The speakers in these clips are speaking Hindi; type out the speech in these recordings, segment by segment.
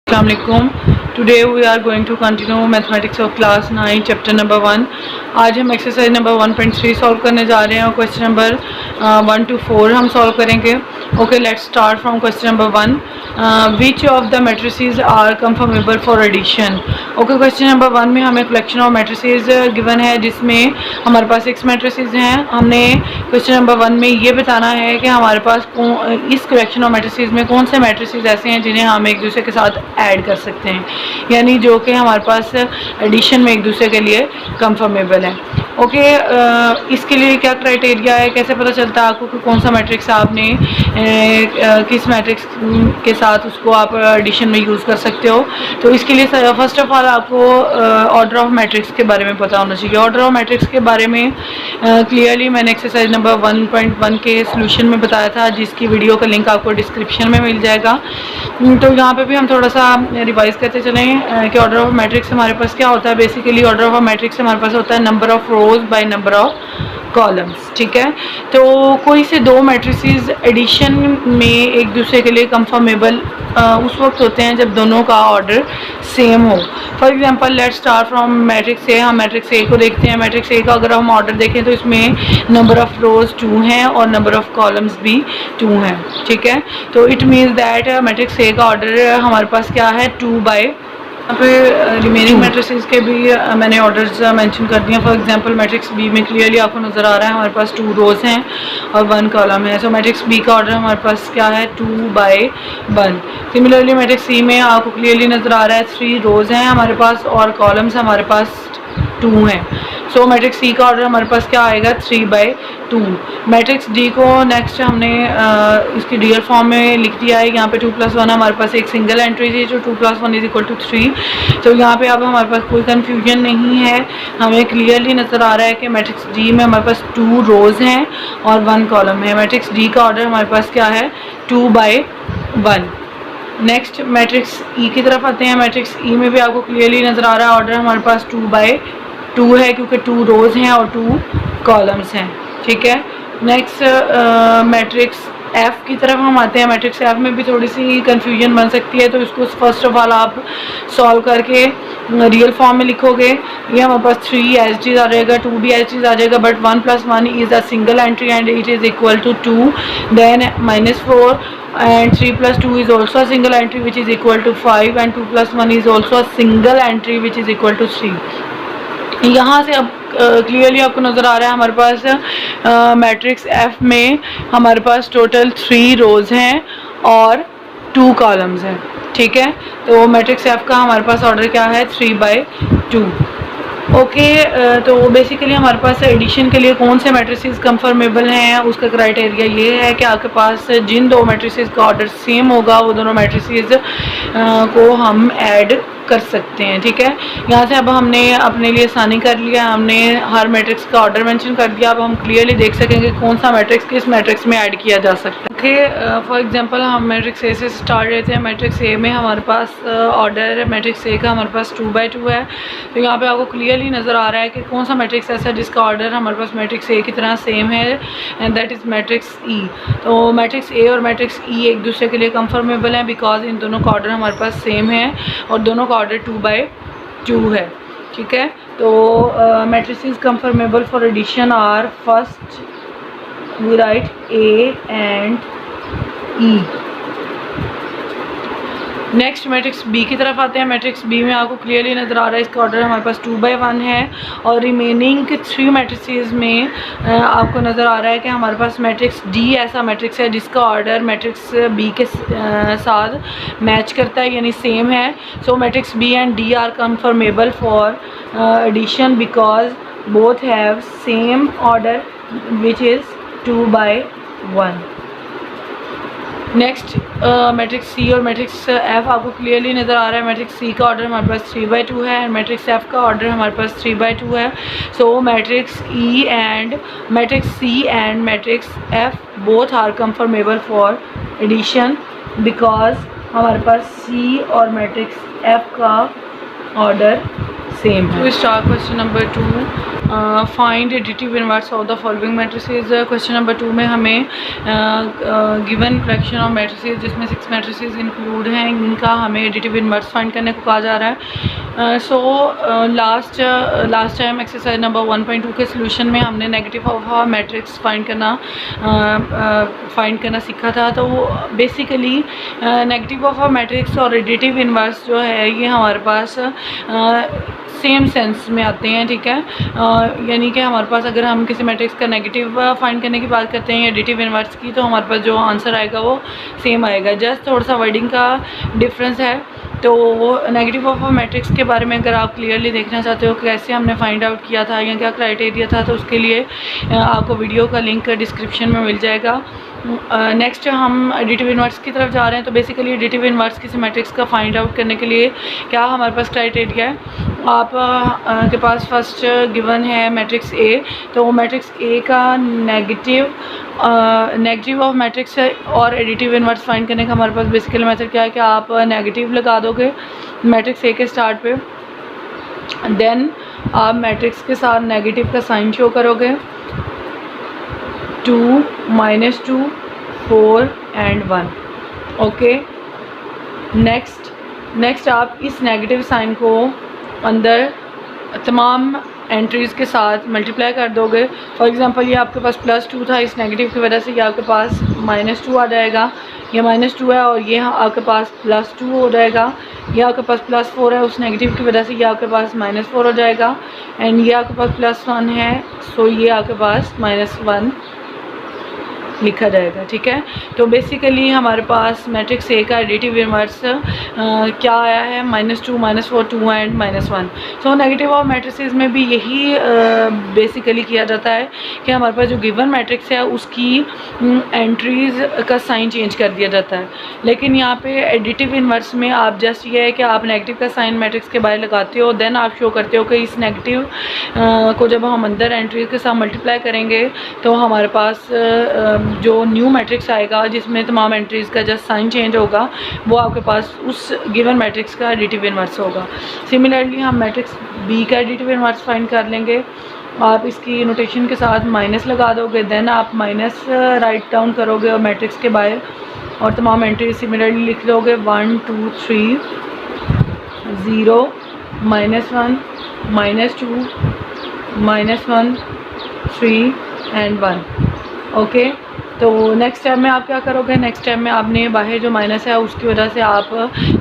Assalamualaikum. Today we are going to continue mathematics of class 9 chapter number 1. आज हम एक्सरसाइज नंबर 1.3 सॉल्व करने जा रहे हैं और क्वेश्चन नंबर 1 to 4 हम सॉल्व करेंगे. Okay, let's start from question number 1. Which of the matrices are conformable for addition. Okay, question number 1 में हमें कलेक्शन ऑफ मैट्रिसेस गिवन है जिसमें हमारे पास 6 मैट्रिसेस हैं. हमने क्वेश्चन नंबर 1 में ये बताना है कि हमारे पास इस कलेक्शन ऑफ मैट्रिसेस में कौन से मैट्रिसेस ऐसे हैं जिन्हें हम एक दूसरे के साथ ऐड कर सकते हैं, यानी जो कि हमारे पास एडिशन में एक दूसरे के लिए कंफर्मेबल है. ओके, इसके लिए क्या क्राइटेरिया है, कैसे पता चलता है आपको कि कौन सा मैट्रिक्स आपने किस मैट्रिक्स के साथ उसको आप एडिशन में यूज़ कर सकते हो. तो इसके लिए फर्स्ट ऑफ ऑल आपको ऑर्डर ऑफ मैट्रिक्स के बारे में पता होना चाहिए. ऑर्डर ऑफ मैट्रिक्स के बारे में क्लियरली मैंने एक्सरसाइज नंबर 1.1 के सोल्यूशन में बताया था, जिसकी वीडियो का लिंक आपको डिस्क्रिप्शन में मिल जाएगा. तो यहाँ पे भी हम थोड़ा सा रिवाइज करते चलें कि ऑर्डर ऑफ मैट्रिक्स हमारे पास क्या होता है. बेसिकली ऑर्डर ऑफ मैट्रिक्स हमारे पास होता है number of rose by number of columns. ठीक है, तो कोई से दो मैट्रिसेस एडिशन में एक दूसरे के लिए कंफर्मेबल उस वक्त होते हैं जब दोनों का ऑर्डर सेम हो. For example let's start from matrix A. हम मैट्रिक्स ए को देखते हैं. मैट्रिक्स ए का अगर हम ऑर्डर देखें तो इसमें नंबर ऑफ रोज 2 हैं और नंबर ऑफ कॉलम्स भी 2 हैं. ठीक है, तो it means that matrix A का ऑर्डर हमारे पास क्या है 2 बाय. यहाँ पे रिमेनिंग मैट्रिसेस के भी मैंने ऑर्डर्स मेंशन कर दिए. फॉर एग्जांपल मैट्रिक्स बी में क्लियरली आपको नज़र आ रहा है हमारे पास 2 रोज हैं और 1 कॉलम है. सो मैट्रिक्स बी का ऑर्डर हमारे पास क्या है 2 बाय 1. सिमिलरली मैट्रिक्स सी में आपको क्लियरली नज़र आ रहा है 3 रोज हैं हमारे पास और कॉलम्स हमारे पास 2 हैं. सो मैट्रिक्स सी का ऑर्डर हमारे पास क्या आएगा 3 बाय 2. मैट्रिक्स डी को नेक्स्ट हमने इसकी रियल फॉर्म में लिख दिया है. यहाँ पे 2 + 1 हमारे पास एक सिंगल एंट्री है जो 2 + 1 = 3. तो यहाँ पे अब हमारे पास कोई कन्फ्यूजन नहीं है. हमें क्लियरली नज़र आ रहा है कि मैट्रिक्स डी में हमारे पास 2 रोज हैं और 1 कॉलम है. मैट्रिक्स डी का ऑर्डर हमारे पास क्या है 2 बाय 1. नेक्स्ट मैट्रिक्स ई की तरफ आते हैं. मैट्रिक्स ई में भी आपको क्लियरली नज़र आ रहा है ऑर्डर हमारे पास 2 बाय 2 है क्योंकि 2 रोज हैं और 2 कॉलम्स हैं. ठीक है, नेक्स्ट मैट्रिक्स एफ की तरफ हम आते हैं. मैट्रिक्स एफ में भी थोड़ी सी कंफ्यूजन बन सकती है, तो इसको फर्स्ट ऑफ ऑल आप सॉल्व करके रियल फॉर्म में लिखोगे. ये हमारे पास 3 एच डीज आ जाएगा, 2 भी एच डीज आ जाएगा, but 1 + 1 is a single entry and it is equal to 2. Then -4 and 3 + 2 is also a single entry which is equal to 5 and 2 + 1 is also a single entry which is equal to 3. यहाँ से अब क्लियरली आपको नज़र आ रहा है हमारे पास मैट्रिक्स एफ में हमारे पास टोटल 3 रोज हैं और 2 कॉलम्स हैं. ठीक है, तो मैट्रिक्स एफ का हमारे पास ऑर्डर क्या है 3 बाय 2. ओके, तो बेसिकली हमारे पास एडिशन के लिए कौन से मैट्रिसेस कंफर्मेबल हैं उसका क्राइटेरिया ये है कि आपके पास जिन दो मैट्रिसेस का ऑर्डर सेम होगा वो दोनों मैट्रिसेस को हम ऐड कर सकते हैं. ठीक है, यहाँ से अब हमने अपने लिए आसानी कर लिया. हमने हर मैट्रिक्स का ऑर्डर मेंशन कर दिया. अब हम क्लियरली देख सकेंगे कौन सा मैट्रिक्स किस मैट्रिक्स में ऐड किया जा सकता है. ओके, फॉर एग्जांपल हम मैट्रिक्स ए से स्टार्ट लेते हैं. मैट्रिक्स ए में हमारे पास ऑर्डर मैट्रिक्स ए का हमारे पास 2 बाय 2 है. तो यहाँ पे आपको क्लियरली नज़र आ रहा है कि कौन सा मैट्रिक्स ऐसा है जिसका ऑर्डर हमारे पास मैट्रिक्स ए की तरह सेम है, एंड दैट इज़ मैट्रिक्स ई. तो मैट्रिक्स ए और मैट्रिक्स ई एक दूसरे के लिए कंफर्मेबल हैं बिकॉज इन दोनों का ऑर्डर हमारे पास सेम है और दोनों का ऑर्डर 2 बाय 2 है. ठीक है, तो matrices conformable for addition are first we write A and E. Next matrix B की तरफ आते हैं. मैट्रिक्स बी में आपको क्लियरली नज़र आ रहा है इसका ऑर्डर हमारे पास 2 बाय 1 है और रिमेनिंग 3 मैट्रिसेस में आपको नज़र आ रहा है कि हमारे पास मैट्रिक्स डी ऐसा मैट्रिक्स है जिसका ऑर्डर मैट्रिक्स बी के साथ मैच करता है, यानी सेम है. So matrix B and D are conformable for addition because both have same order which is 2 by 1. Next matrix C और मैट्रिक्स एफ आपको क्लियरली नज़र आ रहा है. मैट्रिक्स सी का ऑर्डर हमारे पास 3 बाय 2 है एंड मैट्रिक्स एफ का ऑर्डर हमारे पास 3 बाय 2 है. So matrix E and matrix C and matrix F both are conformable for addition because हमारे पास सी और मैट्रिक्स एफ का ऑर्डर सेम है। Start question number 2, find additive inverse of the following matrices. Question number 2 में हमें गिवन कलेक्शन ऑफ मैट्रिसेस जिसमें 6 मैट्रिसेस इंक्लूड हैं, इनका हमें एडिटिव इनवर्स फाइंड करने को कहा जा रहा है। लास्ट टाइम एक्सरसाइज नंबर 1.2 के सोल्यूशन में हमने नेगेटिव ऑफ मैट्रिक्स फाइंड करना सीखा था। तो बेसिकली नेगेटिव ऑफ मैट्रिक्स और एडिटिव इनवर्स जो है ये हमारे पास सेम सेंस में आते हैं, ठीक है। यानी कि हमारे पास अगर हम किसी मैट्रिक्स का नेगेटिव फाइंड करने की बात करते हैं एडिटिव इनवर्स की, तो हमारे पास जो आंसर आएगा वो सेम आएगा, जस्ट थोड़ा सा वर्डिंग का डिफरेंस है। तो नेगेटिव ऑफ मैट्रिक्स के बारे में अगर आप क्लियरली देखना चाहते हो कैसे हमने फाइंड आउट किया था या क्या क्राइटेरिया था, तो उसके लिए आपको वीडियो का लिंक डिस्क्रिप्शन में मिल जाएगा। नेक्स्ट हम एडिटिव इनवर्स की तरफ जा रहे हैं। तो बेसिकली एडिटिव इनवर्स किसी मैट्रिक्स का फाइंड आउट करने के लिए क्या हमारे पास क्राइटेरिया है, आप के पास फर्स्ट गिवन है मैट्रिक्स ए, तो मैट्रिक्स ए का नेगेटिव ऑफ मैट्रिक्स और एडिटिव इनवर्स फाइंड करने का हमारे पास बेसिकली मेथड क्या है कि आप नेगेटिव लगा दोगे मैट्रिक्स ए के स्टार्ट पे, देन आप मैट्रिक्स के साथ नेगेटिव का साइन शो करोगे, 2, -2, 4 एंड 1। ओके, नेक्स्ट आप इस नेगेटिव साइन को अंदर तमाम एंट्रीज़ के साथ मल्टीप्लाई कर दोगे। फॉर एग्जांपल ये आपके पास +2 था, इस नेगेटिव की वजह से ये आपके पास -2 आ जाएगा, ये -2 है और ये आपके पास +2 हो जाएगा, ये आपके पास +4 है, उस नेगेटिव की वजह से ये आपके पास -4 हो जाएगा, एंड ये आपके पास +1 है, सो ये आपके पास -1 लिखा जाएगा, ठीक है। तो बेसिकली हमारे पास मैट्रिक्स ए का एडिटिव इनवर्स क्या आया है, -2, -4, 2 and -1। So negative of matrices में भी यही बेसिकली किया जाता है कि हमारे पास जो गिवन मैट्रिक्स है उसकी एंट्रीज़ का साइन चेंज कर दिया जाता है। लेकिन यहाँ पे एडिटिव इनवर्स में आप जस्ट ये है कि आप नेगेटिव का साइन मैट्रिक्स के बाहर लगाते हो, देन आप शो करते हो कि इस नेगेटिव को जब हम अंदर एंट्रीज के साथ मल्टीप्लाई करेंगे तो हमारे पास जो न्यू मैट्रिक्स आएगा जिसमें तमाम एंट्रीज़ का जस्ट साइन चेंज होगा, वो आपके पास उस गिवन मैट्रिक्स का एडिटिव इनवर्स होगा। सिमिलरली हम मैट्रिक्स बी का एडिटिव इनवर्स फाइंड कर लेंगे। आप इसकी नोटेशन के साथ माइनस लगा दोगे, देन आप माइनस राइट डाउन करोगे और मैट्रिक्स के बाहर और तमाम एंट्रीज सिमिलरली लिख लोगे, 1, 2, 3, 0, -1, -2, -1, 3 एंड 1। ओके, तो नेक्स्ट स्टेप में आप क्या करोगे, नेक्स्ट स्टेप में आपने बाहर जो माइनस है उसकी वजह से आप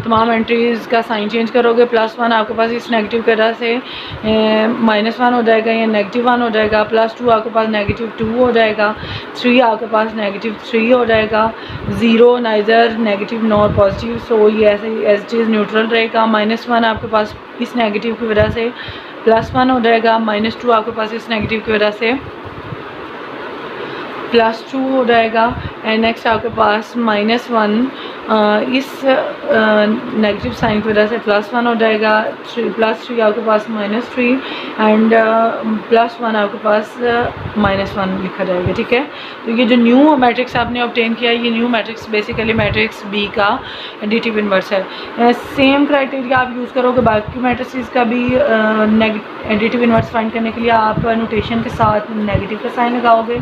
तमाम एंट्रीज़ का साइन चेंज करोगे। +1 आपके पास इस नेगेटिव की वजह से -1 हो जाएगा या -1 हो जाएगा, +2 आपके पास -2 हो जाएगा, 3 आपके पास -3 हो जाएगा, 0 नाइदर नेगेटिव नॉर पॉजिटिव, सो ये ऐसे एज इट इज़ न्यूट्रल रहेगा। -1 आपके पास इस नेगेटिव की वजह से +1 हो जाएगा, -2 आपके पास इस नेगेटिव की वजह से +2 हो जाएगा, एंड नेक्स्ट आपके पास -1 इस नेगेटिव साइन की वजह से +1 हो जाएगा, +3 आपके पास -3 एंड +1 आपके पास -1 लिखा जाएगा, ठीक है। तो ये जो न्यू मैट्रिक्स आपने ऑब्टेन किया है, ये new matrix basically matrix B का एडिटिव इनवर्स है। सेम क्राइटेरिया आप यूज़ करोगे बाकी मैट्रिक्स का भी एडिटिव इनवर्स फाइंड करने के लिए। आप नोटेशन के साथ नेगेटिव का साइन लगाओगे,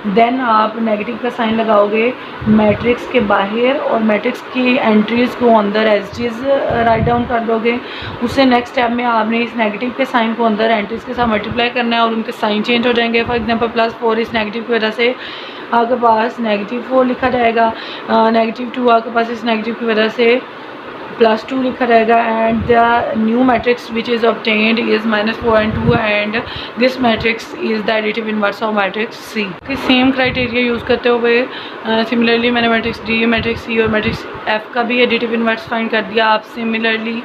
देन आप नेगेटिव का साइन लगाओगे मैट्रिक्स के बाहर और मैट्रिक्स की एंट्रीज़ को अंदर एज चीज़ राइट डाउन कर दोगे। उससे नेक्स्ट स्टेप में आपने इस नेगेटिव के साइन को अंदर एंट्रीज़ के साथ मल्टीप्लाई करना है और उनके साइन चेंज हो जाएंगे। फॉर एग्जांपल +4 इस नेगेटिव की वजह से आपके पास -4 लिखा जाएगा, -2 आपके पास इस नेगेटिव की वजह से +2 लिखा रहेगा, and the new matrix which is obtained is -4 and 2 and this matrix is the additive inverse of matrix C. Same criteria use करते हुए सिमिलरली मैंने मैट्रिक्स डी, मैट्रिक्स सी और मैट्रिक्स एफ का भी एडिटिव इनवर्स फाइंड कर दिया। आप similarly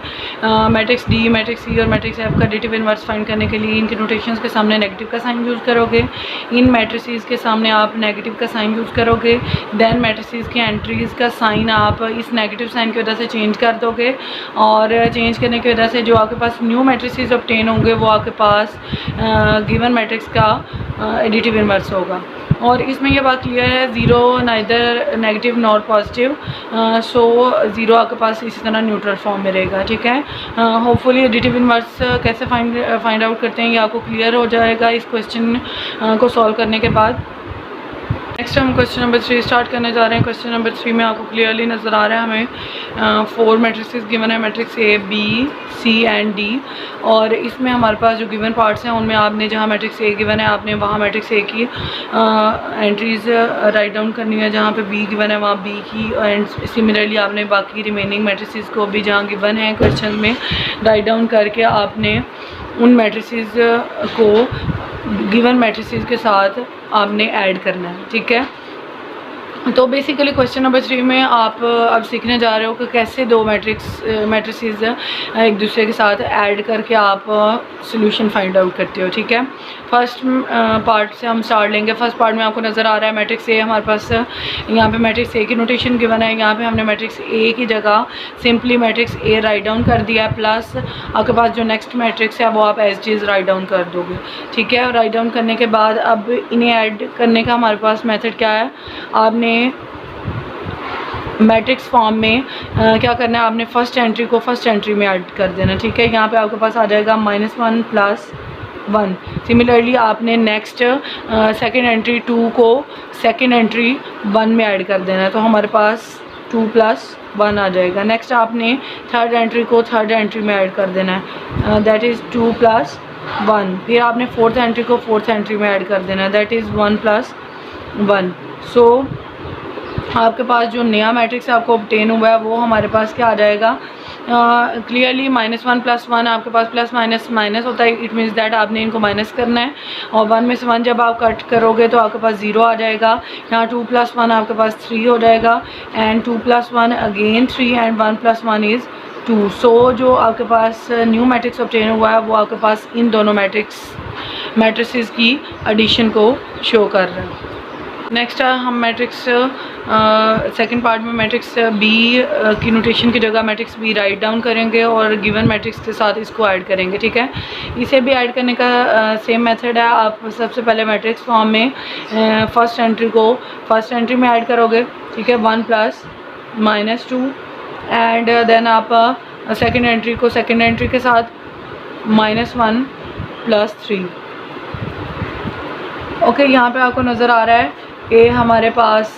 matrix D, matrix C और मैट्रिक्स एफ का एडिटिव इनवर्स फाइंड करने के लिए इनके नोटेशंस के सामने नेगेटिव का साइन यूज़ करोगे, इन मैट्रिसेस के सामने आप नेगेटिव का साइन यूज़ करोगे, देन मैट्रिसेस की एंट्रीज़ का साइन आप इस नेगेटिव साइन की वजह से चेंज कर दोगे और चेंज करने की वजह से जो आपके पास न्यू मैट्रिसेस ऑब्टेन होंगे वो आपके पास गिवन मैट्रिक्स का एडिटिव इन्वर्स होगा। और इसमें यह बात क्लियर है, zero neither negative nor positive, so zero आपके पास इसी तरह न्यूट्रल फॉर्म में रहेगा। ठीक है, होपफुली एडिटिव इन्वर्स कैसे फाइंड आउट करते हैं ये आपको क्लियर हो जाएगा इस क्वेश्चन को सॉल्व करने के बाद। नेक्स्ट हम क्वेश्चन नंबर 3 स्टार्ट करने जा रहे हैं। क्वेश्चन नंबर 3 में आपको क्लियरली नज़र आ रहा है हमें 4 मैट्रिसेस गिवन है, matrix A, B, C and D. और इसमें हमारे पास जो गिवन पार्ट्स हैं उनमें आपने जहाँ मैट्रिक्स ए गिवन है आपने वहाँ मैट्रिक्स ए की एंट्रीज़ राइट डाउन करनी है, जहाँ पे बी गिवन है वहाँ बी की, एंड सिमिलरली आपने बाकी रिमेनिंग मैट्रिसेस को भी जहाँ गिवन है क्वेश्चन में राइट डाउन करके आपने उन मैट्रिसेस को गिवन मैट्रिसेस के साथ आपने ऐड करना है। ठीक है, तो बेसिकली क्वेश्चन नंबर 3 में आप अब सीखने जा रहे हो कि कैसे दो मैट्रिसेस एक दूसरे के साथ ऐड करके आप सॉल्यूशन फाइंड आउट करते हो। ठीक है, फर्स्ट पार्ट से हम स्टार्ट लेंगे। फर्स्ट पार्ट में आपको नज़र आ रहा है मैट्रिक्स ए हमारे पास, यहाँ पे मैट्रिक्स ए की नोटेशन गिवन है। यहाँ पे हमने मैट्रिक्स ए की जगह simply matrix A right down कर दिया है, प्लस आपके पास जो नेक्स्ट मैट्रिक्स है वो आप as it is write down कर दोगे। ठीक है, राइट डाउन करने के बाद अब इन्हें ऐड करने का हमारे पास मेथड क्या है, आपने मैट्रिक्स फॉर्म में क्या करना है, आपने फर्स्ट एंट्री को फर्स्ट एंट्री में ऐड कर देना। ठीक है, यहाँ पे आपके पास आ जाएगा -1 + 1। सिमिलरली आपने नेक्स्ट सेकेंड एंट्री 2 को सेकेंड एंट्री 1 में ऐड कर देना है, तो हमारे पास 2 + 1 आ जाएगा। नेक्स्ट आपने थर्ड एंट्री को थर्ड एंट्री में ऐड कर देना है, दैट इज़ 2 + 1। फिर आपने फोर्थ एंट्री को फोर्थ एंट्री में ऐड कर देना है, दैट इज़ 1 + 1। सो आपके पास जो नया मैट्रिक्स आपको ऑब्टेन हुआ है वो हमारे पास क्या आ जाएगा, क्लियरली -1 + 1 आपके पास प्लस माइनस माइनस होता है, इट मीन्स दैट आपने इनको माइनस करना है, और 1 में से 1 जब आप कट करोगे तो आपके पास 0 आ जाएगा। यहाँ 2 + 1 आपके पास 3 हो जाएगा, एंड 2 + 1 अगेन 3, एंड 1 + 1 इज़ 2। सो जो आपके पास न्यू मैट्रिक्स ऑब्टेन हुआ है वो आपके पास इन दोनों मैट्रिसेस की एडिशन को शो कर रहा है। नेक्स्ट हम मैट्रिक्स सेकंड पार्ट में मैट्रिक्स बी की नोटेशन की जगह मैट्रिक्स बी राइट डाउन करेंगे और गिवन मैट्रिक्स के साथ इसको ऐड करेंगे। ठीक है, इसे भी ऐड करने का सेम मेथड है। आप सबसे पहले मैट्रिक्स फॉर्म में फर्स्ट एंट्री को फर्स्ट एंट्री में ऐड करोगे। ठीक है, 1 + -2, एंड देन आप सेकेंड एंट्री को सेकेंड एंट्री के साथ -1 + 3। ओके, यहाँ पे आपको नज़र आ रहा है कि हमारे पास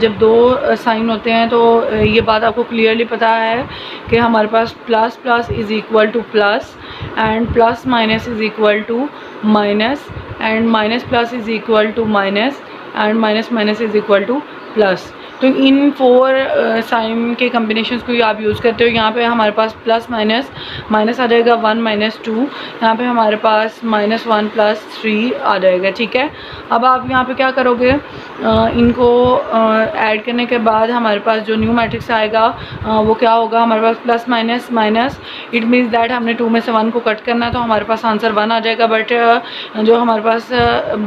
जब दो साइन होते हैं तो ये बात आपको क्लियरली पता है कि हमारे पास plus plus is equal to plus, and plus minus is equal to minus, and minus plus is equal to minus, and minus minus is equal to plus. तो इन 4 साइन के कम्बिनेशंस को आप यूज़ करते हो। यहाँ पे हमारे पास प्लस माइनस माइनस आ जाएगा 1 - 2, यहाँ पे हमारे पास -1 + 3 आ जाएगा। ठीक है, अब आप यहाँ पे क्या करोगे, इनको ऐड करने के बाद हमारे पास जो न्यू मैट्रिक्स आएगा वो क्या होगा, हमारे पास plus minus minus, it means that हमने 2 में से 1 को कट करना है, तो हमारे पास आंसर 1 आ जाएगा। बट जो हमारे पास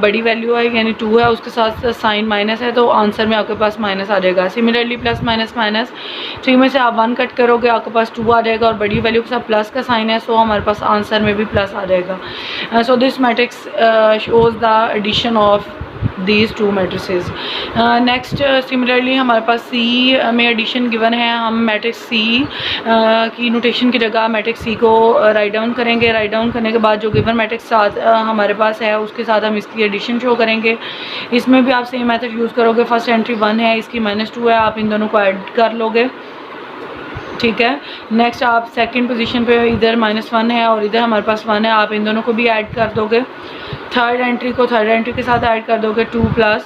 बड़ी वैल्यू है यानी 2 है उसके साथ साइन माइनस है, तो आंसर में आपके पास माइनस आ जाएगा। सिमिलरली प्लस माइनस माइनस, 3 में से आप 1 कट करोगे आपके पास 2 आ जाएगा, और बड़ी वैल्यू के साथ प्लस का साइन है, सो हमारे पास आंसर में भी प्लस आ जाएगा। So this matrix shows the addition of these 2 matrices। Next similarly हमारे पास सी में एडिशन गिवन है, हम मैट्रिक्स सी की नोटेशन की जगह मैट्रिक्स सी को राइट डाउन करेंगे। राइट डाउन करने के बाद जो गिवन मैट्रिक्स साथ हमारे पास है उसके साथ हम इसकी एडिशन शो करेंगे। इसमें भी आप सेम मेथड यूज़ करोगे। फर्स्ट एंट्री 1 है, इसकी -2 है, आप इन दोनों को ऐड कर लोगे। ठीक है, नेक्स्ट आप सेकंड पोजीशन पे इधर -1 है और इधर हमारे पास 1 है, आप इन दोनों को भी ऐड कर दोगे। थर्ड एंट्री को थर्ड एंट्री के साथ ऐड कर दोगे, 2 +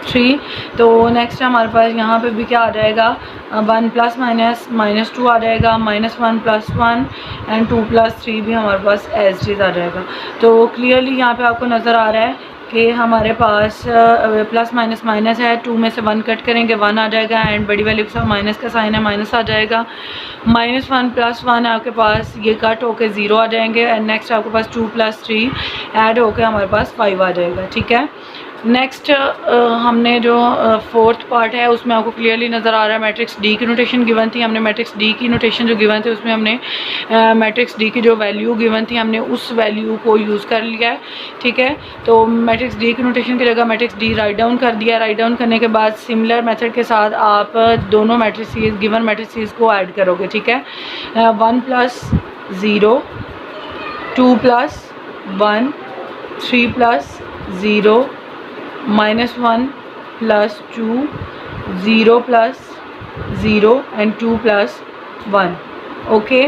3। तो नेक्स्ट हमारे पास यहाँ पे भी क्या आ जाएगा, 1 ± -2 आ जाएगा, -1 + 1, एंड 2 + 3 भी हमारे पास एज इट आ जाएगा। तो क्लियरली यहाँ पे आपको नज़र आ रहा है कि हमारे पास प्लस माइनस माइनस है, 2 में से 1 कट करेंगे 1 आ जाएगा, एंड बड़ी वैल्यू के साथ माइनस का साइन है माइनस आ जाएगा। -1 + 1 आपके पास ये कट होके 0 आ जाएंगे, एंड नेक्स्ट आपके पास 2 + 3 ऐड होके हमारे पास 5 आ जाएगा। ठीक है, नेक्स्ट हमने जो फोर्थ पार्ट है उसमें आपको क्लियरली नज़र आ रहा है मैट्रिक्स डी की नोटेशन गिवन थी। हमने मैट्रिक्स डी की नोटेशन जो गिवन थी उसमें हमने मैट्रिक्स डी की जो वैल्यू गिवन थी हमने उस वैल्यू को यूज़ कर लिया है, ठीक है। तो मैट्रिक्स डी की नोटेशन की जगह मैट्रिक्स डी राइट डाउन कर दिया। राइट डाउन करने के बाद सिमिलर मेथड के साथ आप दोनों मैट्रिक्स गिवन मैट्रिक्स को ऐड करोगे, ठीक है। 1 + 0, 2 + 1, 3 + 0, -1 + 2, 0 + 0 एंड 2 + 1। ओके,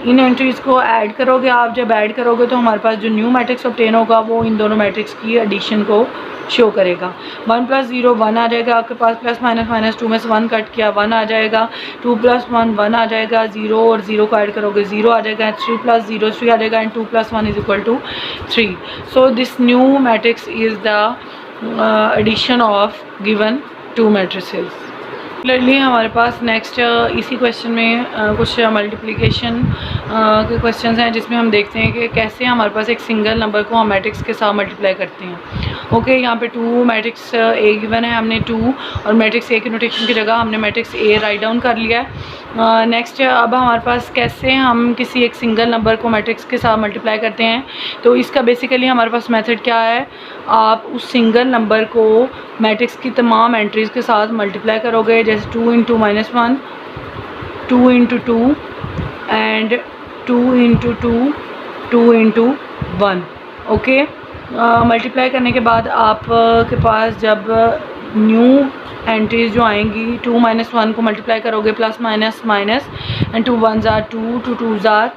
इन एंट्रीज़ को ऐड करोगे आप। जब ऐड करोगे तो हमारे पास जो न्यू मैट्रिक्स ऑब्टेन होगा वो इन दोनों मैट्रिक्स की एडिशन को शो करेगा। 1 + 0 1 आ जाएगा आपके पास, प्लस माइनस माइनस 2 में से 1 कट किया 1 आ जाएगा। 2 + 1 1 आ जाएगा, 0 और 0 को ऐड करोगे 0 आ जाएगा। 3 + 0 3 आ जाएगा and 2 + 1 = 3। So this new matrix is the addition of given two matrices. Similarly हमारे पास नेक्स्ट इसी क्वेश्चन में कुछ मल्टीप्लिकेशन के क्वेश्चंस हैं जिसमें हम देखते हैं कि कैसे हमारे पास एक सिंगल नंबर को हम मैट्रिक्स के साथ मल्टीप्लाई करते हैं। ओके, यहाँ पे 2 मैट्रिक्स ए गिवन है, हमने 2 और मैट्रिक्स ए की नोटेशन की जगह हमने मैट्रिक्स ए राइट डाउन कर लिया है। नेक्स्ट अब हमारे पास कैसे हम किसी एक सिंगल नंबर को मैट्रिक्स के साथ मल्टीप्लाई करते हैं। तो इसका बेसिकली हमारे पास मेथड क्या है, आप उस सिंगल नंबर को मैट्रिक्स की तमाम एंट्रीज़ के साथ मल्टीप्लाई करोगे। जैसे 2 × -1, 2 × 2 एंड 2 × 2, 2 × 1। ओके, मल्टीप्लाई करने के बाद आप के पास जब न्यू एंट्रीज जो आएंगी 2 - 1 को मल्टीप्लाई करोगे plus minus minus and 2 1s are 2, 2 2s are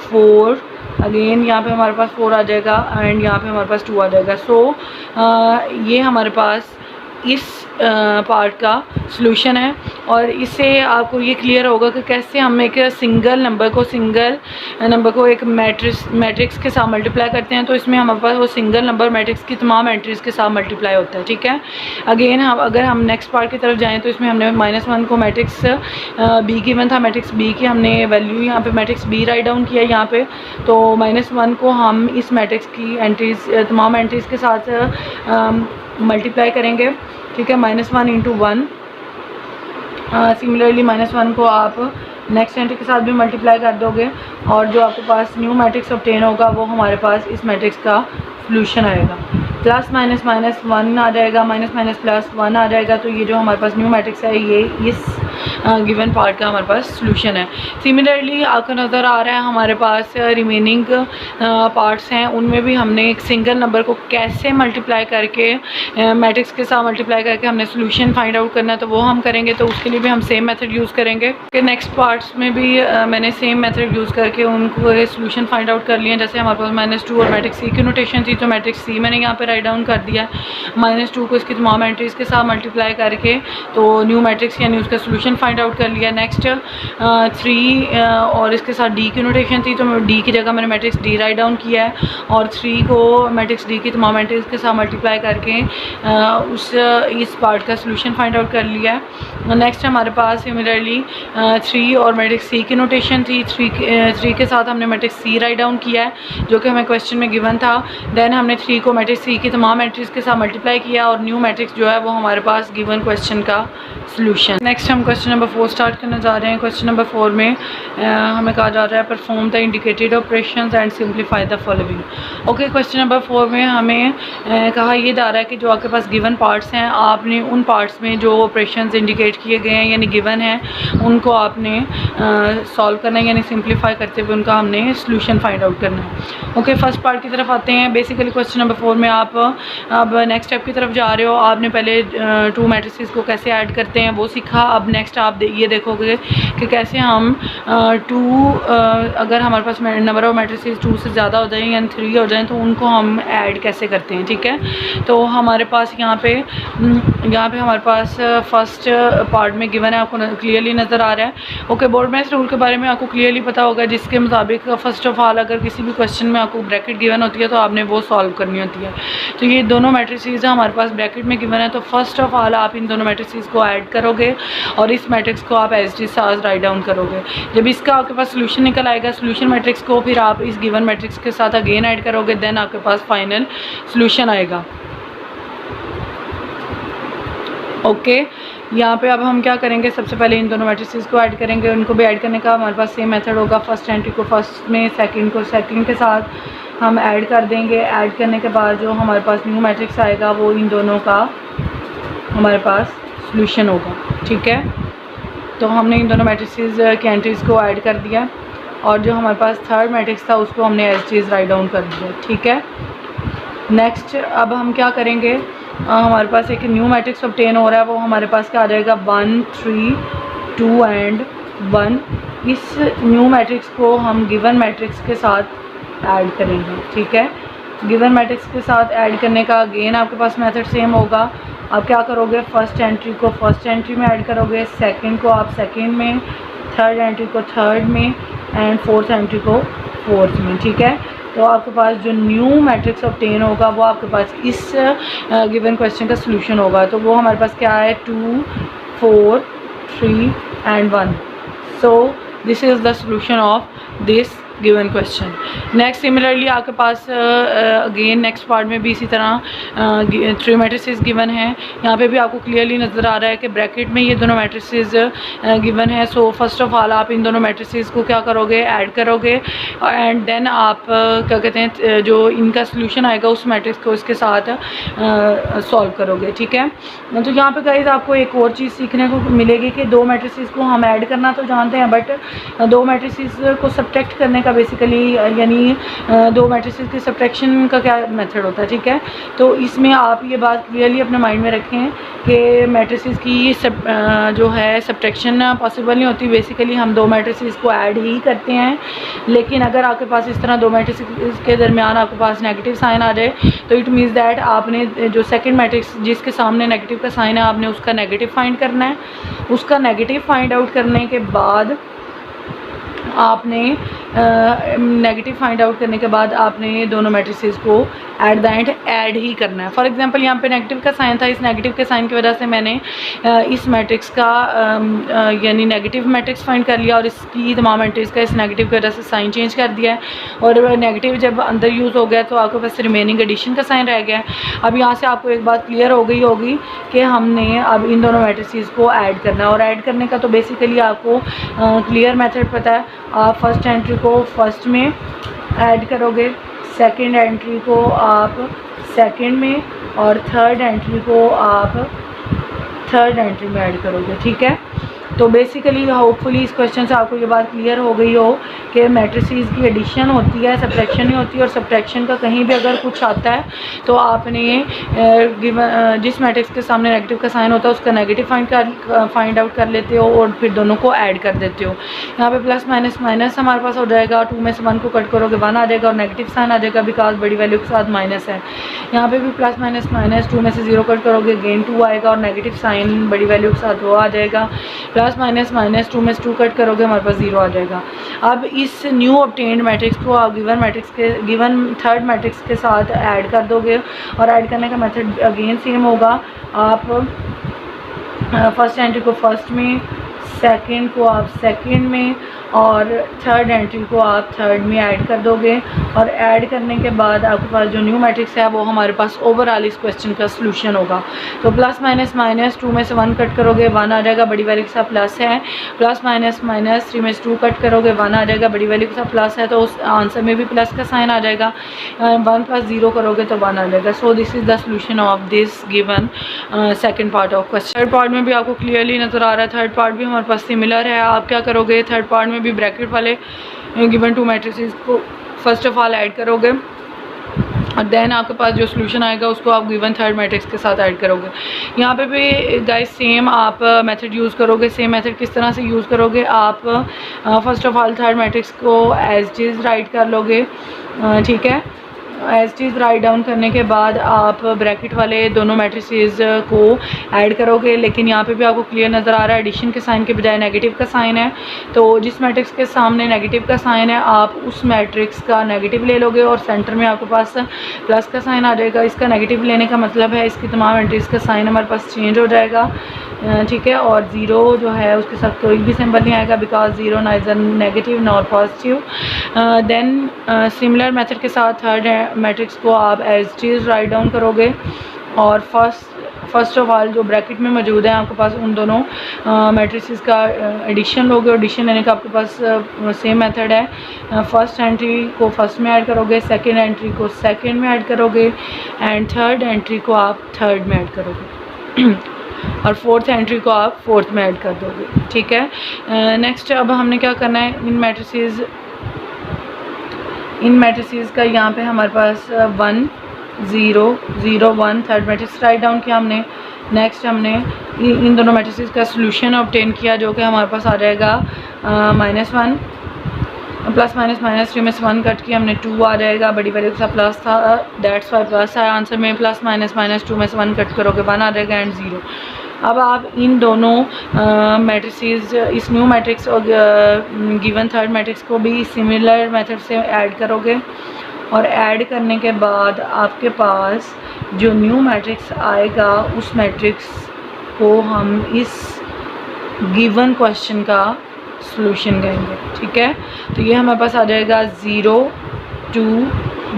4। Again यहाँ पे हमारे पास 4 आ जाएगा एंड यहाँ पे हमारे पास 2 आ जाएगा। सो ये हमारे पास इस पार्ट का सॉल्यूशन है और इससे आपको ये क्लियर होगा कि कैसे हम एक सिंगल नंबर को एक मैट्रिक्स के साथ मल्टीप्लाई करते हैं। तो इसमें हमारे पास वो सिंगल नंबर मैट्रिक्स की तमाम एंट्रीज़ के साथ मल्टीप्लाई होता है, ठीक है। अगेन अगर हम नेक्स्ट पार्ट की तरफ जाएँ तो इसमें हमने -1 को मैट्रिक्स बी गिवन था, मैट्रिक्स बी की हमने वैल्यू यहाँ पे मैट्रिक्स बी राइट डाउन किया यहाँ पे। तो -1 को हम इस मैट्रिक्स की एंट्रीज़ तमाम एंट्रीज़ के साथ मल्टीप्लाई करेंगे, ठीक है। -1 × 1। सिमिलरली -1 को आप नेक्स्ट एंट्री के साथ भी मल्टीप्लाई कर दोगे और जो आपके पास न्यू मैट्रिक्स ऑब्टेन होगा वो हमारे पास इस मैट्रिक्स का सॉल्यूशन आएगा। प्लस माइनस माइनस 1 आ जाएगा, माइनस माइनस प्लस 1 आ जाएगा। तो ये जो हमारे पास न्यू मैट्रिक्स है ये इस गिवन पार्ट का हमारे पास सॉल्यूशन है। सिमिलरली आपको नज़र आ रहा है हमारे पास रिमेनिंग पार्ट्स हैं, उनमें भी हमने एक सिंगल नंबर को कैसे मल्टीप्लाई करके मैट्रिक्स के साथ मल्टीप्लाई करके हमने सॉल्यूशन फाइंड आउट करना है, तो वो हम करेंगे। तो उसके लिए भी हम सेम मेथड यूज़ करेंगे कि नेक्स्ट पार्ट्स में भी मैंने सेम मेथड यूज़ करके उनको सॉल्यूशन फाइंड आउट कर लिया। जैसे हमारे पास -2 और मैट्रिक्स सी की नोटेशन थी तो मैट्रिक्स सी मैंने यहाँ पे राइट डाउन कर दिया। -2 को इसकी तमाम एंट्रीज़ के साथ मल्टीप्लाई करके तो न्यू मैट्रिक्स यानी उसका सॉल्यूशन फाइंड आउट कर लिया। नेक्स्ट 3 और इसके साथ डी की नोटेशन थी तो डी की जगह मैंने मैट्रिक्स डी राइट डाउन किया है और 3 को मैट्रिक्स डी की तमाम एंट्रीज़ के साथ मल्टीप्लाई करके इस पार्ट का सॉल्यूशन फाइंड आउट कर लिया है। नेक्स्ट हमारे पास सिमिलरली 3 और मैट्रिक्स सी की नोटेशन थी। 3 के साथ हमने मैट्रिक्स सी राइट डाउन किया है जो कि हमें क्वेश्चन में गिवन था। देन हमने 3 को मैट्रिक्स सी की तमाम एंट्रीज़ के साथ मल्टीप्लाई किया और न्यू मैट्रिक्स जो है वो हमारे पास गिवन क्वेश्चन का सॉल्यूशन। नेक्स्ट हम क्वेश्चन नंबर 4 स्टार्ट करने जा रहे हैं। क्वेश्चन नंबर 4 में हमें कहा जा रहा है perform the indicated operations and simplify the following. Okay, question number 4 में हमें कहा यह जा रहा है कि जो आपके पास गिवन पार्ट्स हैं आपने उन पार्ट्स में जो ऑपरेशंस इंडिकेट किए गए हैं यानी गिवन हैं उनको आपने सॉल्व करना है यानी सिंप्लीफाई करते हुए उनका हमने सॉल्यूशन फाइंड आउट करना है। ओके, फर्स्ट पार्ट की तरफ आते हैं। बेसिकली क्वेश्चन नंबर 4 में आप अब नेक्स्ट स्टेप की तरफ जा रहे हो। आपने पहले 2 मैट्रिसेस को कैसे ऐड करते हैं वो सीखा। अब नेक्स्ट आप ये देखोगे कि कैसे हम 2 अगर हमारे पास नंबर ऑफ मैट्रिसेस 2 से ज़्यादा हो जाएं यानी 3 हो जाएं तो उनको हम ऐड कैसे करते हैं, ठीक है। तो हमारे पास यहाँ पे हमारे पास फर्स्ट पार्ट में गिवन है, आपको क्लियरली नज़र आ रहा है। ओके, बोर्ड मैथ्स रूल के बारे में आपको क्लियरली पता होगा जिसके मुताबिक फर्स्ट ऑफ ऑल अगर किसी भी क्वेश्चन में आपको ब्रैकेट गिवन होती है तो आपने वो सॉल्व करनी होती है। तो ये दोनों मैट्रिसेस हमारे पास ब्रैकेट में गिवन है तो फर्स्ट ऑफ ऑल आप इन दोनों मैट्रिसेस को ऐड करोगे और इस मैट्रिक्स को आप एज डी साथ राइट डाउन करोगे। जब इसका आपके पास सॉल्यूशन निकल आएगा, सॉल्यूशन मैट्रिक्स को फिर आप इस गिवन मैट्रिक्स के साथ अगेन ऐड करोगे, देन आपके पास फाइनल सॉल्यूशन आएगा। ओके यहाँ पे अब हम क्या करेंगे, सबसे पहले इन दोनों मैट्रिसेस को ऐड करेंगे। उनको भी ऐड करने का हमारे पास सेम मेथड होगा। फर्स्ट एंट्री को फर्स्ट में, सेकंड को सेकंड के साथ हम ऐड कर देंगे। ऐड करने के बाद जो हमारे पास न्यू मैट्रिक्स आएगा वो इन दोनों का हमारे पास सॉल्यूशन होगा। ठीक है, तो हमने इन दोनों मैट्रिसेस की एंट्रीज़ को ऐड कर दिया और जो हमारे पास थर्ड मैट्रिक्स था उसको हमने एज चीज़ राइट डाउन कर दिया। ठीक है, नेक्स्ट अब हम क्या करेंगे, हमारे पास एक न्यू मैट्रिक्स ऑब्टेन हो रहा है। वो हमारे पास क्या आ जाएगा, 1 3 2 एंड 1। इस न्यू मैट्रिक्स को हम गिवन मैट्रिक्स के साथ ऐड करेंगे। ठीक है, गिवन मैट्रिक्स के साथ ऐड करने का अगेन आपके पास मेथड सेम होगा। आप क्या करोगे, फर्स्ट एंट्री को फर्स्ट एंट्री में ऐड करोगे, सेकंड को आप सेकंड में, थर्ड एंट्री को थर्ड में एंड फोर्थ एंट्री को फोर्थ में। ठीक है, तो आपके पास जो न्यू मैट्रिक्स ऑब्टेन होगा वो आपके पास इस गिवन क्वेश्चन का सॉल्यूशन होगा। तो वो हमारे पास क्या है, 2 4 3 and 1। So this is the solution of this given question. Next similarly आपके पास अगेन नेक्स्ट पार्ट में भी इसी तरह 3 मैट्रिसेस गिवन हैं। यहाँ पे भी आपको क्लियरली नज़र आ रहा है कि ब्रैकेट में ये दोनों मैट्रिसेस गिवन है। सो फर्स्ट ऑफ ऑल आप इन दोनों मैट्रिसेस को क्या करोगे, ऐड करोगे एंड देन आप क्या कहते हैं, जो इनका सोल्यूशन आएगा उस मैट्रिक्स को इसके साथ सॉल्व करोगे। ठीक है, तो यहाँ पे गाइस आपको एक और चीज़ सीखने को मिलेगी कि दो मैट्रिसेस को हम ऐड करना तो जानते हैं, बट दो मैट्रिसेस को सब्ट्रैक्ट करने का बेसिकली, यानी दो मैट्रिसेस के सब्ट्रैक्शन का क्या मेथड होता है। ठीक है, तो इसमें आप ये बात क्लियरली अपने माइंड में रखें कि मैट्रिसेस की जो है सब्ट्रैक्शन पॉसिबल नहीं होती। बेसिकली हम दो मैट्रिसेस को ऐड ही करते हैं, लेकिन अगर आपके पास इस तरह दो मैट्रिसेस के दरमियान आपके पास नेगेटिव साइन आ जाए तो इट मीन्स दैट आपने जो सेकंड मैट्रिक्स जिसके सामने नेगेटिव का साइन है आपने उसका नेगेटिव फाइंड करना है। उसका नेगेटिव फाइंड आउट करने के बाद आपने नेगेटिव फाइंड आउट करने के बाद आपने दोनों मैट्रिसेस को एट द एंड ऐड ही करना है। फॉर एग्जांपल यहाँ पे नेगेटिव का साइन था, इस नेगेटिव के साइन की वजह से मैंने इस मैट्रिक्स का यानी नेगेटिव मैट्रिक्स फाइंड कर लिया और इसकी तमाम मैट्रिक्स का इस नेगेटिव की वजह से साइन चेंज कर दिया है और नेगेटिव जब अंदर यूज़ हो गया तो आपके पास रिमेनिंग एडिशन का साइन रह गया है। अब यहाँ से आपको एक बात क्लियर हो गई होगी कि हमने अब इन दोनों मैट्रिसेस को ऐड करना है और ऐड करने का तो बेसिकली आपको क्लियर मेथड पता है। आप फर्स्ट एंट्री को फर्स्ट में ऐड करोगे, सेकंड एंट्री को आप सेकंड में और थर्ड एंट्री को आप थर्ड एंट्री में ऐड करोगे। ठीक है, तो बेसिकली होपफुली इस क्वेश्चन से आपको ये बात क्लियर हो गई हो कि मैट्रिसेस की एडिशन होती है, सब्ट्रैक्शन नहीं होती। और सब्ट्रैक्शन का कहीं भी अगर कुछ आता है तो आपने जिस मैट्रिक्स के सामने नेगेटिव का साइन होता है उसका नेगेटिव फाइंड आउट कर लेते हो और फिर दोनों को ऐड कर देते हो। यहाँ पे प्लस माइनस माइनस हमारे पास हो जाएगा, 2 में से 1 को कट करोगे 1 आ जाएगा और नेगेटिव साइन आ जाएगा बिकॉज बड़ी वैल्यू के साथ माइनस है। यहाँ पे भी प्लस माइनस माइनस, 2 में से 0 कट करोगे अगेन 2 आएगा और नेगेटिव साइन बड़ी वैल्यू के साथ वो आ जाएगा। प्लस माइनस माइनस, 2 में से 2 कट करोगे हमारे पास 0 आ जाएगा। अब इस न्यू ऑब्टेन्ड मैट्रिक्स को आप गिवन थर्ड मैट्रिक्स के साथ ऐड कर दोगे और ऐड करने का मेथड अगेन सेम होगा। आप फर्स्ट एंट्री को फर्स्ट में, सेकंड को आप सेकंड में और थर्ड एंट्री को आप थर्ड में ऐड कर दोगे और ऐड करने के बाद आपके पास जो न्यू मैट्रिक्स है वो हमारे पास ओवरऑल इस क्वेश्चन का सॉल्यूशन होगा। तो प्लस माइनस माइनस, 2 में से 1 कट करोगे 1 आ जाएगा, बड़ी वैल्यू के साथ प्लस है। प्लस माइनस माइनस, 3 में से 2 कट करोगे 1 आ जाएगा, बड़ी वैल्यू के साथ प्लस है तो उस आंसर में भी प्लस का साइन आ जाएगा। 1 + 0 करोगे तो 1 आ जाएगा। So this is the solution of this given second part of question. Third part में भी आपको क्लियरली नज़र आ रहा है, थर्ड पार्ट भी हमारे पास सिमिलर है। आप क्या करोगे, थर्ड पार्ट में भी ब्रैकेट वाले गिवन 2 मैट्रिसेस को फर्स्ट ऑफ ऑल ऐड करोगे और देन आपके पास जो सॉल्यूशन आएगा उसको आप गिवन थर्ड मैट्रिक्स के साथ ऐड करोगे। यहाँ पे भी गाइस सेम आप मेथड यूज़ करोगे। सेम मेथड किस तरह से यूज़ करोगे, आप first of all third matrix को एज इट इज़ राइट कर लोगे। ठीक है, एज चीज़ राइट डाउन करने के बाद आप ब्रैकेट वाले दोनों मैट्रिसेस को ऐड करोगे। लेकिन यहाँ पे भी आपको क्लियर नज़र आ रहा है एडिशन के साइन के बजाय नेगेटिव का साइन है, तो जिस मैट्रिक्स के सामने नेगेटिव का साइन है आप उस मैट्रिक्स का नेगेटिव ले लोगे और सेंटर में आपके पास प्लस का साइन आ जाएगा। इसका नेगेटिव लेने का मतलब है इसकी तमाम मैट्रिक्स का साइन हमारे पास चेंज हो जाएगा। ठीक है, और 0 जो है उसके साथ कोई भी सिंबल नहीं आएगा because 0 neither negative nor positive. Then similar method के साथ थर्ड मैट्रिक्स को आप एज चीज़ राइट डाउन करोगे और फ़र्स्ट ऑफ ऑल जो ब्रैकेट में मौजूद है आपके पास उन दोनों मैट्रिसेस का एडिशन लोगे। एडिशन लेने का आपके पास सेम मेथड है। फर्स्ट एंट्री को फर्स्ट में ऐड करोगे, सेकंड एंट्री को सेकंड में ऐड करोगे एंड थर्ड एंट्री को आप थर्ड में ऐड करोगे और फोर्थ एंट्री को आप फोर्थ में ऐड कर दोगे, ठीक है। नेक्स्ट अब हमने क्या करना है, इन मैट्रिसेस का यहाँ पे हमारे पास 1 0 0 1 थर्ड मैट्रिक्स राइट डाउन किया हमने। नेक्स्ट हमने इन दोनों मैट्रिसेस का सोल्यूशन ऑब्टेन किया जो कि हमारे पास आ जाएगा -1 प्लस माइनस माइनस 3 में से 1 कट किया हमने 2 आ जाएगा, बड़ी वैल्यू के साथ प्लस था, दैट्स वाई प्लस है आंसर में। प्लस माइनस माइनस 2 में से 1 कट करोगे 1 आ जाएगा एंड 0। अब आप इन दोनों मैट्रिसेस, इस न्यू मैट्रिक्स और गिवन थर्ड मैट्रिक्स को भी सिमिलर मेथड से ऐड करोगे और ऐड करने के बाद आपके पास जो न्यू मैट्रिक्स आएगा उस मैट्रिक्स को हम इस गिवन क्वेश्चन का सॉल्यूशन कहेंगे, ठीक है। तो ये हमारे पास आ जाएगा 0 2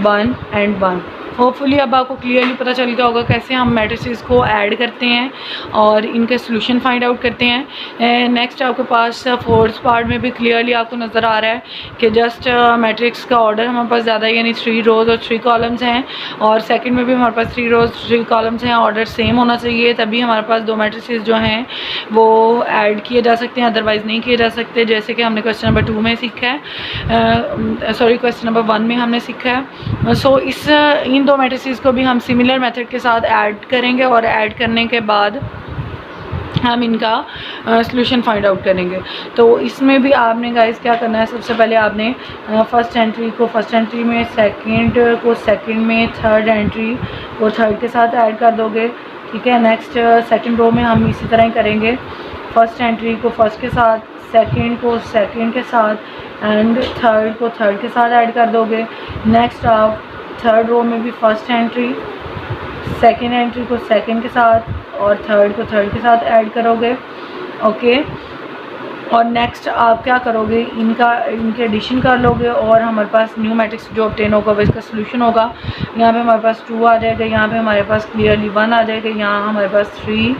1 एंड 1। होपफुली अब आपको क्लियरली पता चल गया होगा कैसे हम मैट्रिसेस को ऐड करते हैं और इनके सॉल्यूशन फाइंड आउट करते हैं। नेक्स्ट आपके पास फोर्थ पार्ट में भी क्लियरली आपको नज़र आ रहा है कि जस्ट मैट्रिक्स का ऑर्डर हमारे पास ज़्यादा यानी 3 रोज़ और 3 कॉलम्स हैं और सेकंड में भी हमारे पास 3 रोज़ 3 कॉलम्स हैं। ऑर्डर सेम होना चाहिए तभी हमारे पास दो मैट्रिसेस जो हैं वो ऐड किए जा सकते हैं, अदरवाइज़ नहीं किए जा सकते, जैसे कि हमने क्वेश्चन नंबर 2 में सीखा है, सॉरी क्वेश्चन नंबर 1 में हमने सीखा है। सो इन दो मैट्रिसेस को भी हम सिमिलर मेथड के साथ ऐड करेंगे और ऐड करने के बाद हम इनका सॉल्यूशन फाइंड आउट करेंगे। तो इसमें भी आपने गाइस क्या करना है, सबसे पहले आपने फर्स्ट एंट्री को फर्स्ट एंट्री में, सेकंड को सेकंड में, थर्ड एंट्री को थर्ड के साथ ऐड कर दोगे, ठीक है। नेक्स्ट सेकंड रो में हम इसी तरह ही करेंगे, फर्स्ट एंट्री को फर्स्ट के साथ, सेकंड को सेकंड के साथ एंड थर्ड को थर्ड के साथ ऐड कर दोगे। नेक्स्ट आप थर्ड रो में भी फर्स्ट एंट्री, सेकंड एंट्री को सेकंड के साथ और थर्ड को थर्ड के साथ ऐड करोगे, ओके। और नेक्स्ट आप क्या करोगे, इनके एडिशन कर लोगे और हमारे पास न्यू मैट्रिक्स जो ऑब्टेन होगा वो इसका सोल्यूशन होगा। यहाँ पे हमारे पास 2 आ जाएगा, यहाँ पे हमारे पास क्लियरली 1 आ जाएगा, यहाँ हमारे पास 3,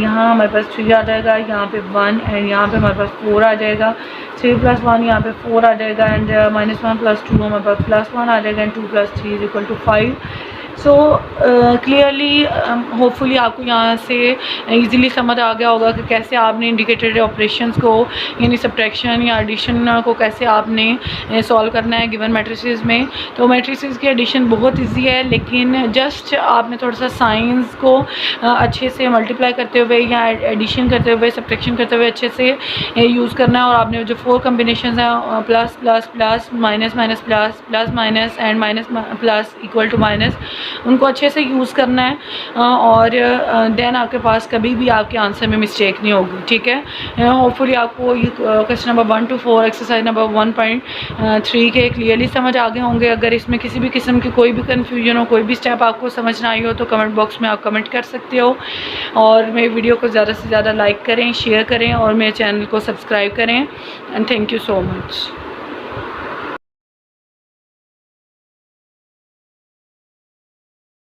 यहाँ हमारे पास 3 आ जाएगा, यहाँ पे 1 एंड यहाँ पे हमारे पास 4 आ जाएगा। 3 + 1 यहाँ पे 4 आ जाएगा एंड -1 + 2 हमारे पास +1 आ जाएगा एंड 2 + 3 = 5। सो क्लियरली होपफुली आपको यहाँ से इजीली समझ आ गया होगा कि कैसे आपने इंडिकेटेड ऑपरेशंस को यानी सब्ट्रैक्शन या एडिशन को कैसे आपने सॉल्व करना है गिवन मैट्रिसेस में। तो मैट्रिसेस की एडिशन बहुत इजी है, लेकिन जस्ट आपने थोड़ा सा साइंस को अच्छे से मल्टीप्लाई करते हुए या एडिशन करते हुए सब्ट्रैक्शन करते हुए अच्छे से यूज़ करना है। और आपने जो 4 कम्बिनेशन हैं plus plus plus minus minus plus plus minus and minus plus equal to minus, उनको अच्छे से यूज़ करना है और देन आपके पास कभी भी आपके आंसर में मिस्टेक नहीं होगी, ठीक है। होपफुली आपको ये question number 1 to 4 exercise number 1.3 के क्लियरली समझ आ गए होंगे। अगर इसमें किसी भी किस्म की कोई भी कन्फ्यूजन हो, कोई भी स्टेप आपको समझ ना आई हो तो कमेंट बॉक्स में आप कमेंट कर सकते हो और मेरी वीडियो को ज़्यादा से ज़्यादा लाइक करें, शेयर करें और मेरे चैनल को सब्सक्राइब करें and thank you so much.